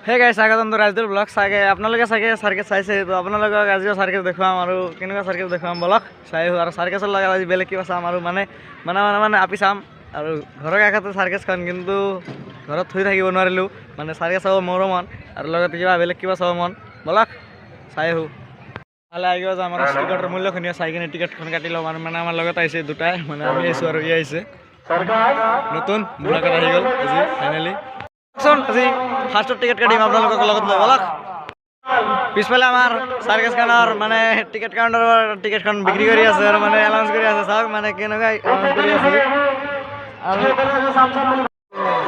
হে গাইছ স্বাগতম তো ৰাজদুল ব্লগ চাগে আপোনালোকে চাগে চাৰ্কেছ চাইছে তো আপোনালোকক আজিও চাৰ্কেছ দেখুৱাম আৰু কেনেকুৱা চাৰ্কেছ দেখুৱাম বলক চাই আৰু চাৰ্কেছৰ লগত আজি বেলেগ কিবা চাম আৰু মানে আপি চাম আৰু ঘৰৰ কাষতে চাৰ্কেছখন কিন্তু ঘৰত থৈ থাকিব নোৱাৰিলোঁ মানে চাৰ্কেছ চাব মোৰো মন আৰু লগতে কিবা বেলেগ কিবা চাব মন বলক চাই আহোঁ ভালে আহি গ'ল আমাৰ টিকটৰ মূল্যখিনি চাই কিনে টিকটখন কাটি লওঁ মানে আমাৰ লগত আহিছে দুটাই মানে আমি আহিছোঁ আৰু ই আহিছে নতুন মুলাকাত আহি গ'ল আজি ফাইনেলি আজি ফাৰ্ষ্টত টিকেট কাটিম আপোনালোকক লগত লৈ বলক পিছফালে আমাৰ চাৰ্কেছখনৰ মানে টিকেট কাউণ্টাৰৰ টিকেটখন বিক্ৰী কৰি আছে আৰু মানে এনাউন্স কৰি আছে চাওক মানে কেনেকুৱা এনাউন্স কৰি আছে আৰু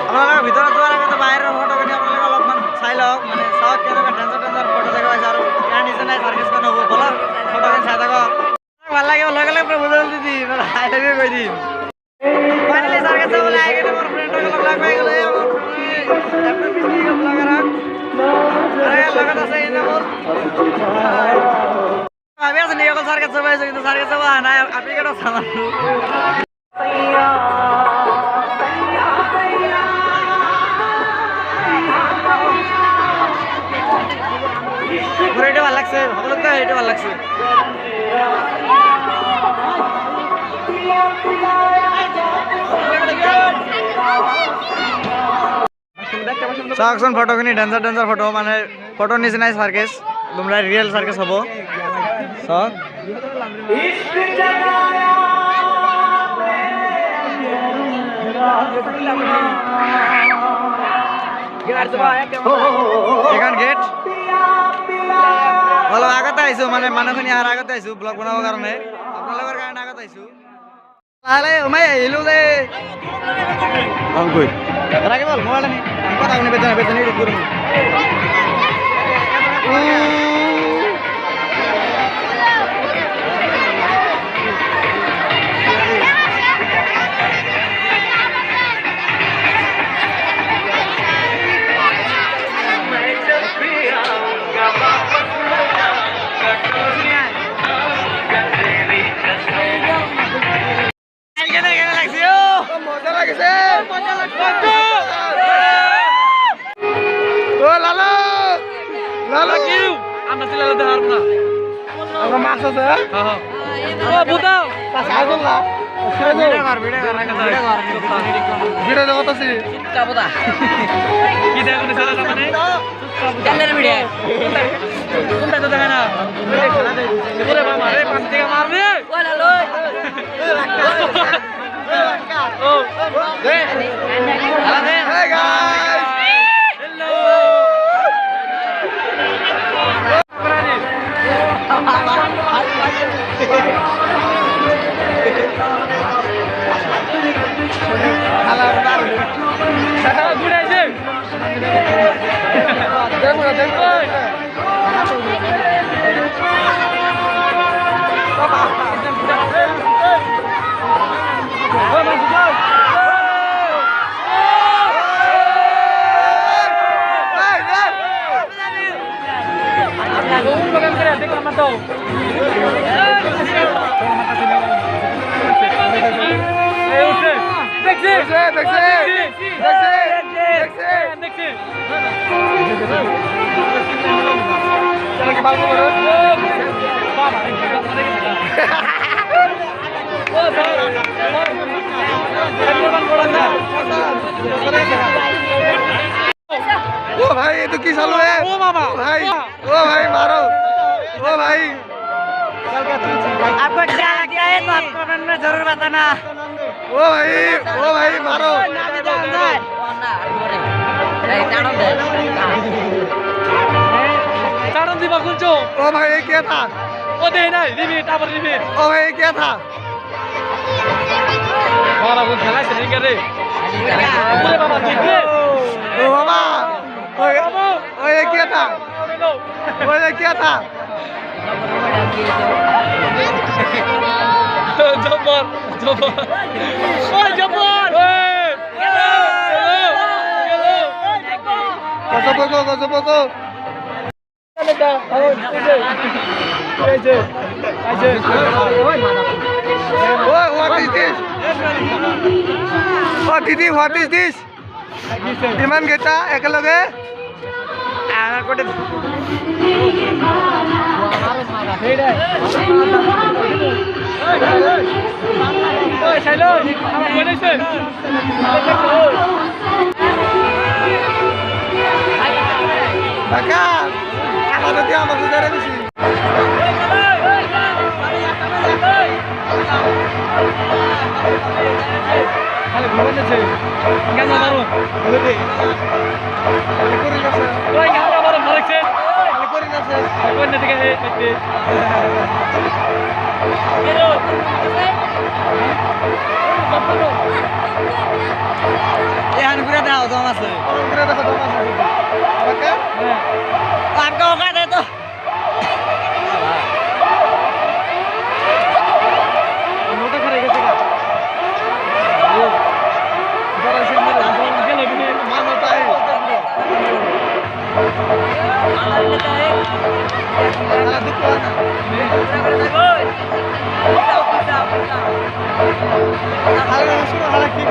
আপোনালোকৰ ভিতৰত যোৱাৰ আগতে বাহিৰৰ ফটোখিনি আপোনালোকে অলপমান চাই লওক মানে চাওক কেনেকুৱা ডেঞ্জাৰ ফটো দেখা পাইছে আৰু ইয়াৰ নিচিনাই চাৰ্কেছখন হ'ব বলক ফটোখিনি চাই থাকক ভাল লাগিব লগে লগে পুৰা বুজাই দি মানে হাই লাইভে কৈ দিম ফাইনেলি চাৰ্কেছ চাবলৈ আহি কিনে মোৰ ফ্ৰেণ্ডসকলক লগ পাই গ'লে ভাবি আছো নি অকল চাৰ্কেছ চাব আহিছো কিন্তু চাৰ্কেছ চাব অহা নাই আপি কেইটা চাম মোৰ এইটো ভাল লাগছে সকলোকে এইটো ভাল লাগছে চাওকচোন ফটোখিনি ডেঞ্জাৰ ফটো মানে ফটোৰ নিচিনাই চাৰ্কেছ তোমরা রিয়েল সার্কাস হব চাওক এখন গেট অলপ আগতে আহিছো মানে মানুহখিনি অহাৰ আগতে আহিছো ব্লগ বনাবৰ কাৰণে আপোনালোকৰ কাৰণে আগতে আহিছো লাহে সোমাই আহিলো যে অংকুৰ ৰাখি বল মোবাইল আনি কথা শুনি বেচনি কৰিম ओ भाई ये तो की चालू है ओ मामा भाई मारो ओ भाई आपको क्या लगता है तो आपको कमेंट में जरूर बताना ओ भाई मारो ओ भाई ये क्या था ओ दे नहीं लिमिट आप लिमिट ओ भाई ये क्या था और अब खेला से कर रे पूरे बाबा कितने ओ बाबा ओ ये क्या था ओ ये क्या था जबर ओए जबर गजब What is this? Iman kita ekelage কোটে খালি ঘুমাচ্ছে কেন মারো ওই আমরা মারো মারছে করে যাচ্ছে কোন দিকে পেতে এখান ঘুরে দাও দম আছে ঘুরে দাও দম আছে ওকে হ্যাঁ আটকা ওকা দে তো মোটা করে গেছে গা বড় সুন্দর গেল বিনে মানো তাই আলা দুটো না হালা শুনো হালা কি